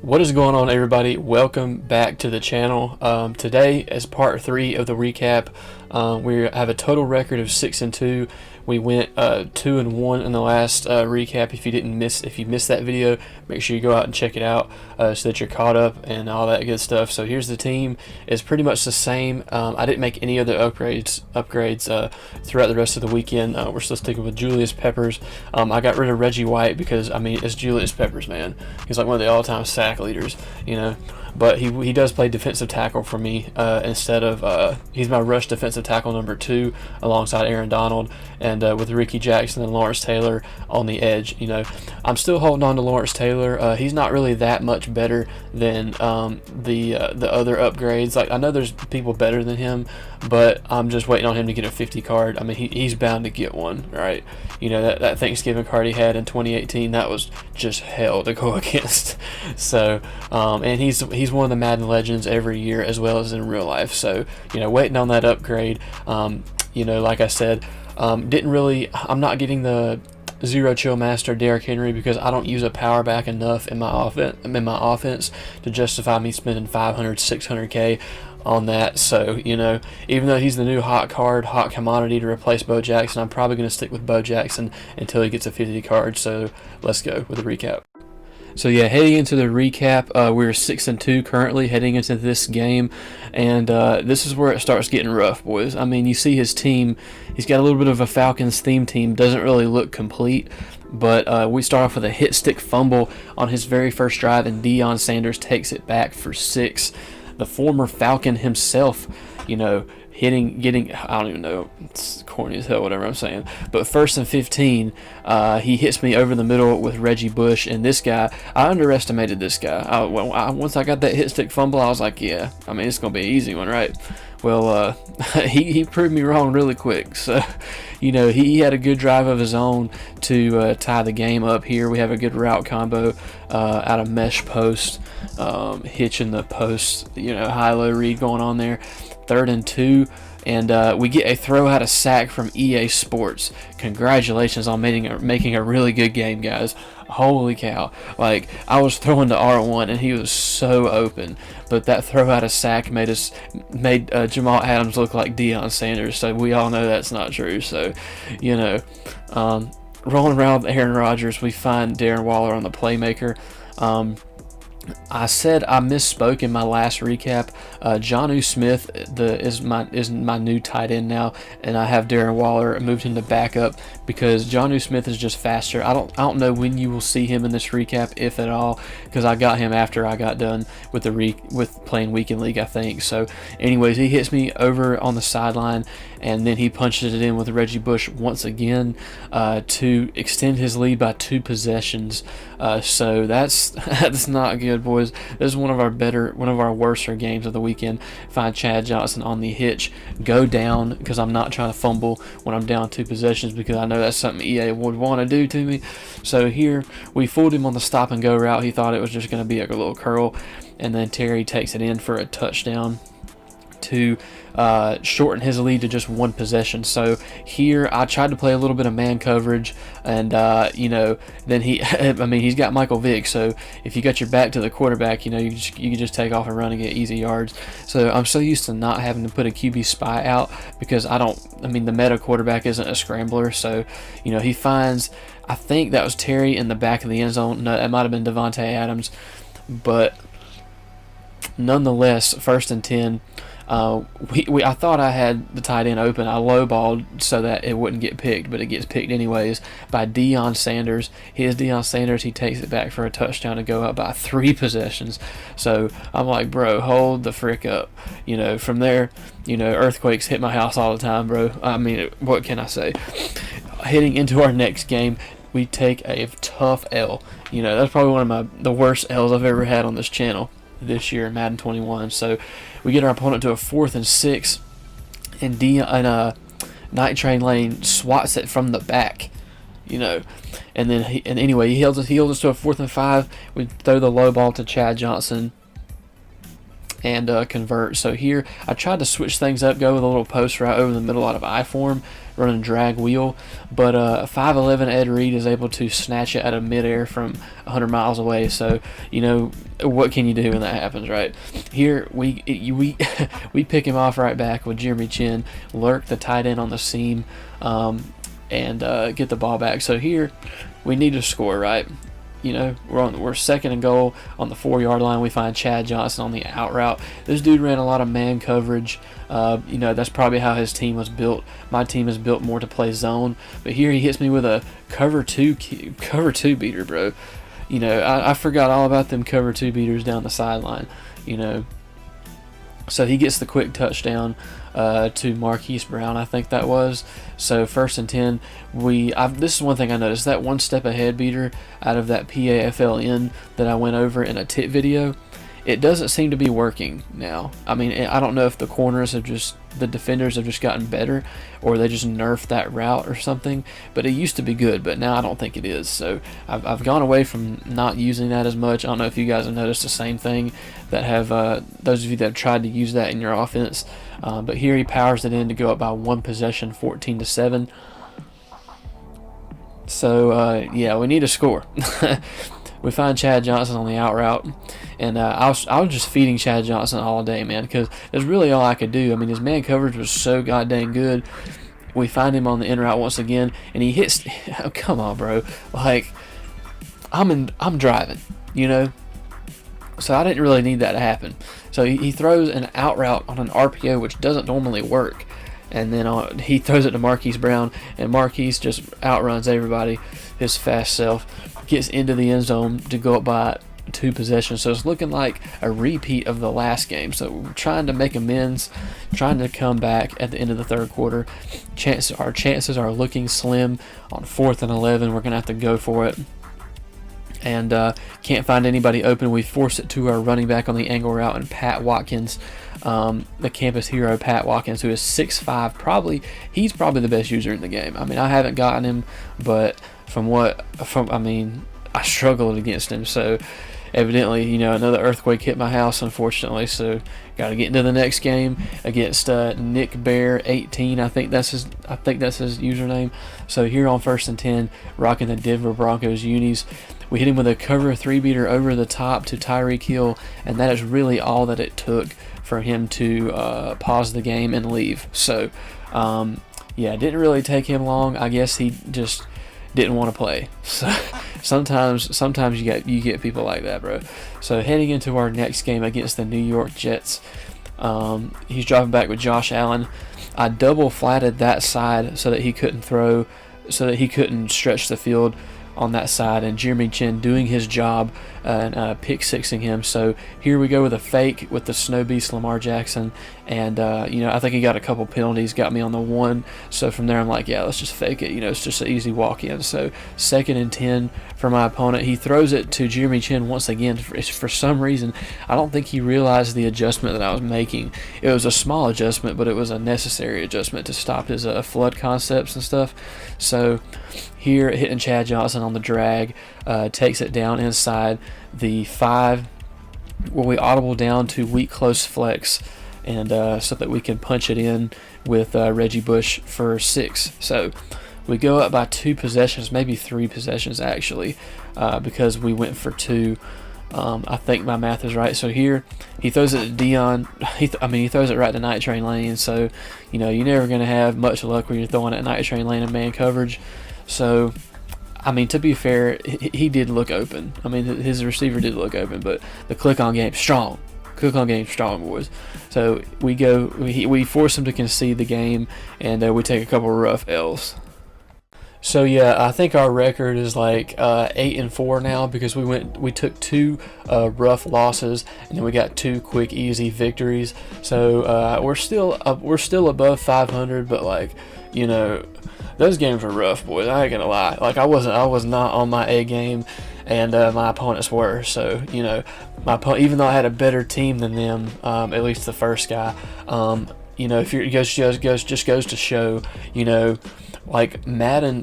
What is going on, everybody? Welcome back to the channel. Today, as part 3 of the recap, we have a total record of 6-2. We went 2-1 in the last recap. If you missed that video, make sure you go out and check it out so that you're caught up and all that good stuff. So here's the team. It's pretty much the same. I didn't make any other upgrades throughout the rest of the weekend. We're still sticking with Julius Peppers. I got rid of Reggie White because it's Julius Peppers, man. He's like one of the all-time sack leaders, But he does play defensive tackle for me instead of he's my rush defensive tackle number 2 alongside Aaron Donald, and with Ricky Jackson and Lawrence Taylor on the edge. I'm still holding on to Lawrence Taylor. He's not really that much better than the other upgrades. Like, I know there's people better than him, but I'm just waiting on him to get a 50 card. I mean, he's bound to get one, right? That Thanksgiving card he had in 2018, that was just hell to go against. So and he's one of the Madden legends every year as well as in real life. So waiting on that upgrade. Like I said, I'm not getting the Zero Chill Master Derrick Henry because I don't use a power back enough in my offense to justify me spending 500, 600K on that. So even though he's the new hot commodity to replace Bo Jackson, I'm probably going to stick with Bo Jackson until he gets a 50 card. So let's go with the recap. So yeah, heading into the recap, we're 6-2 currently heading into this game, and this is where it starts getting rough, boys. I mean, you see his team; he's got a little bit of a Falcons theme team. Doesn't really look complete, but we start off with a hit stick fumble on his very first drive, and Deion Sanders takes it back for 6. The former Falcon himself, getting, I don't even know, it's corny as hell, whatever I'm saying, but 1st and 15, he hits me over the middle with Reggie Bush, and this guy, I underestimated this guy. Once I got that hit stick fumble, I was like, yeah, I mean, it's going to be an easy one, right? Well, he proved me wrong really quick. So, he had a good drive of his own to tie the game up here. We have a good route combo out of mesh post, hitching the post, high-low read going on there. 3rd and 2, and we get a throw out of sack from EA Sports. Congratulations on making a really good game, guys. Holy cow. Like, I was throwing to R1 and he was so open, but that throw out of sack made Jamal Adams look like Deion Sanders, so we all know that's not true. So, rolling around with Aaron Rodgers, we find Darren Waller on the playmaker. I said I misspoke in my last recap. Jonnu Smith is my new tight end now, and I have Darren Waller moved him to backup because Jonnu Smith is just faster. I don't know when you will see him in this recap, if at all, because I got him after I got done with with playing Weekend League, I think. So, anyways, he hits me over on the sideline, and then he punches it in with Reggie Bush once again to extend his lead by 2 possessions. So that's not good, boys. This is one of our worser games of the weekend. Find Chad Johnson on the hitch, go down, because I'm not trying to fumble when I'm down 2 possessions, because I know that's something EA would want to do to me. So here we fooled him on the stop and go route. He thought it was just going to be a little curl, and then Terry takes it in for a touchdown to shorten his lead to just 1 possession. So here I tried to play a little bit of man coverage, and then he's got Michael Vick, so if you got your back to the quarterback, you can just take off and run and get easy yards. So I'm so used to not having to put a QB spy out because the meta quarterback isn't a scrambler. So he finds, I think that was Terry in the back of the end zone. No, that might have been Devontae Adams, but nonetheless, 1st and 10. I thought I had the tight end open. I lowballed so that it wouldn't get picked, but it gets picked anyways by Deion Sanders. Here's Deion Sanders. He takes it back for a touchdown to go up by 3 possessions. So I'm like, bro, hold the frick up. From there, earthquakes hit my house all the time, bro. I mean, what can I say? Heading into our next game, we take a tough L. That's probably one of the worst L's I've ever had on this channel this year in Madden 21. So we get our opponent to a 4th and 6, and Night Train Lane swats it from the back, and then anyway he holds us to a 4th and 5. We throw the low ball to Chad Johnson, and convert. So here I tried to switch things up, go with a little post route over the middle out of I-form, running drag wheel, but 5'11" Ed Reed is able to snatch it out of midair from 100 miles away. So what can you do when that happens, right? Here we we pick him off right back with Jeremy Chin, lurk the tight end on the seam, and get the ball back. So here we need to score, right? We're second and goal on the 4-yard line. We find Chad Johnson on the out route. This dude ran a lot of man coverage. That's probably how his team was built. My team is built more to play zone, but here he hits me with a cover two beater, bro. I forgot all about them cover 2 beaters down the sideline. So he gets the quick touchdown to Marquise Brown, I think that was. So 1st and 10. This is one thing I noticed. That one step ahead beater out of that PAFLN that I went over in a tip video, it doesn't seem to be working now. I mean, I don't know if the defenders have just gotten better, or they just nerfed that route or something, but it used to be good, but now I don't think it is. So I've gone away from not using that as much. I don't know if you guys have noticed the same thing, that have those of you that have tried to use that in your offense. But here he powers it in to go up by 1 possession, 14-7. So yeah, we need to score. We find Chad Johnson on the out route, and I was just feeding Chad Johnson all day, man, because that's really all I could do. I mean, his man coverage was so goddamn good. We find him on the in route once again, and he hits. Oh, come on, bro. Like, I'm driving, so I didn't really need that to happen. So he throws an out route on an RPO, which doesn't normally work, and then he throws it to Marquise Brown, and Marquise just outruns everybody. His fast self gets into the end zone to go up by 2 possessions. So it's looking like a repeat of the last game. So we're trying to make amends, trying to come back at the end of the 3rd quarter. Our chances are looking slim on 4th and 11. We're going to have to go for it. And can't find anybody open. We force it to our running back on the angle route, and Pat Watkins, the campus hero Pat Watkins, who is 6'5", he's probably the best user in the game. I mean, I haven't gotten him, but I struggled against him. So evidently, another earthquake hit my house, unfortunately. So got to get into the next game against Nick Bear 18. I think that's his username. So here on 1st and 10, rocking the Denver Broncos unis. We hit him with a cover 3 beater over the top to Tyreek Hill, and that is really all that it took for him to pause the game and leave. So yeah, it didn't really take him long. I guess he just didn't want to play. So sometimes you get people like that, bro. So heading into our next game against the New York Jets, he's dropping back with Josh Allen. I double flatted that side so that he couldn't throw, so that he couldn't stretch the field on that side, and Jeremy Chin doing his job and pick sixing him. So here we go with a fake with the Snow Beast Lamar Jackson, and I think he got a couple penalties, got me on the 1. So from there I'm like, yeah, let's just fake it. It's just an easy walk in. So 2nd and 10 for my opponent. He throws it to Jeremy Chin once again. For some reason, I don't think he realized the adjustment that I was making. It was a small adjustment, but it was a necessary adjustment to stop his flood concepts and stuff. So here, hitting Chad Johnson on the drag, takes it down inside the 5, where we audible down to weak close flex, and so that we can punch it in with Reggie Bush for 6. So we go up by 2 possessions, maybe 3 possessions actually, because we went for 2. I think my math is right. So here he throws it to Dion. He throws it right to Night Train Lane. So you're never going to have much luck when you're throwing it at Night Train Lane in man coverage. So to be fair, he did look open. His receiver did look open, but the click-on game strong. Click-on game strong, boys. So we force him to concede the game, and we take a couple of rough L's. So yeah, I think our record is like 8-4 now, because we took 2 rough losses, and then we got 2 quick easy victories. So we're still above 500, but those games were rough, boys. I ain't gonna lie. I was not on my A game, and my opponents were. So my opponent, even though I had a better team than them, at least the first guy, if it just goes to show, like Madden,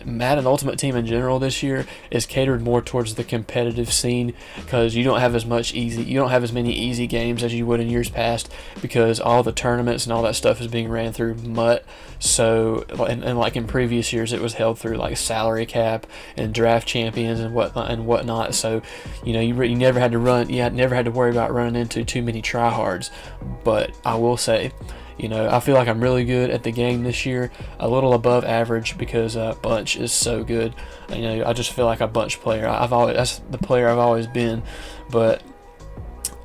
Madden Ultimate Team in general this year is catered more towards the competitive scene, because you don't have as many easy games as you would in years past, because all the tournaments and all that stuff is being ran through MUT. So, and like in previous years, it was held through like salary cap and draft champions and whatnot. So, you never had to worry about running into too many tryhards. But I will say, I feel like I'm really good at the game this year, a little above average, because Bunch is so good. I just feel like a Bunch player. That's the player I've always been, but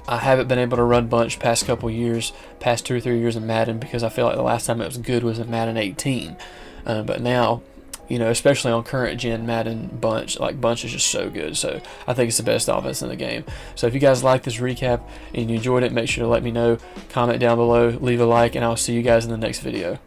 I haven't been able to run Bunch past 2 or 3 years in Madden, because I feel like the last time it was good was in Madden 18. But now, especially on current gen Madden, Bunch is just so good. So I think it's the best offense in the game. So if you guys like this recap and you enjoyed it, make sure to let me know. Comment down below, leave a like, and I'll see you guys in the next video.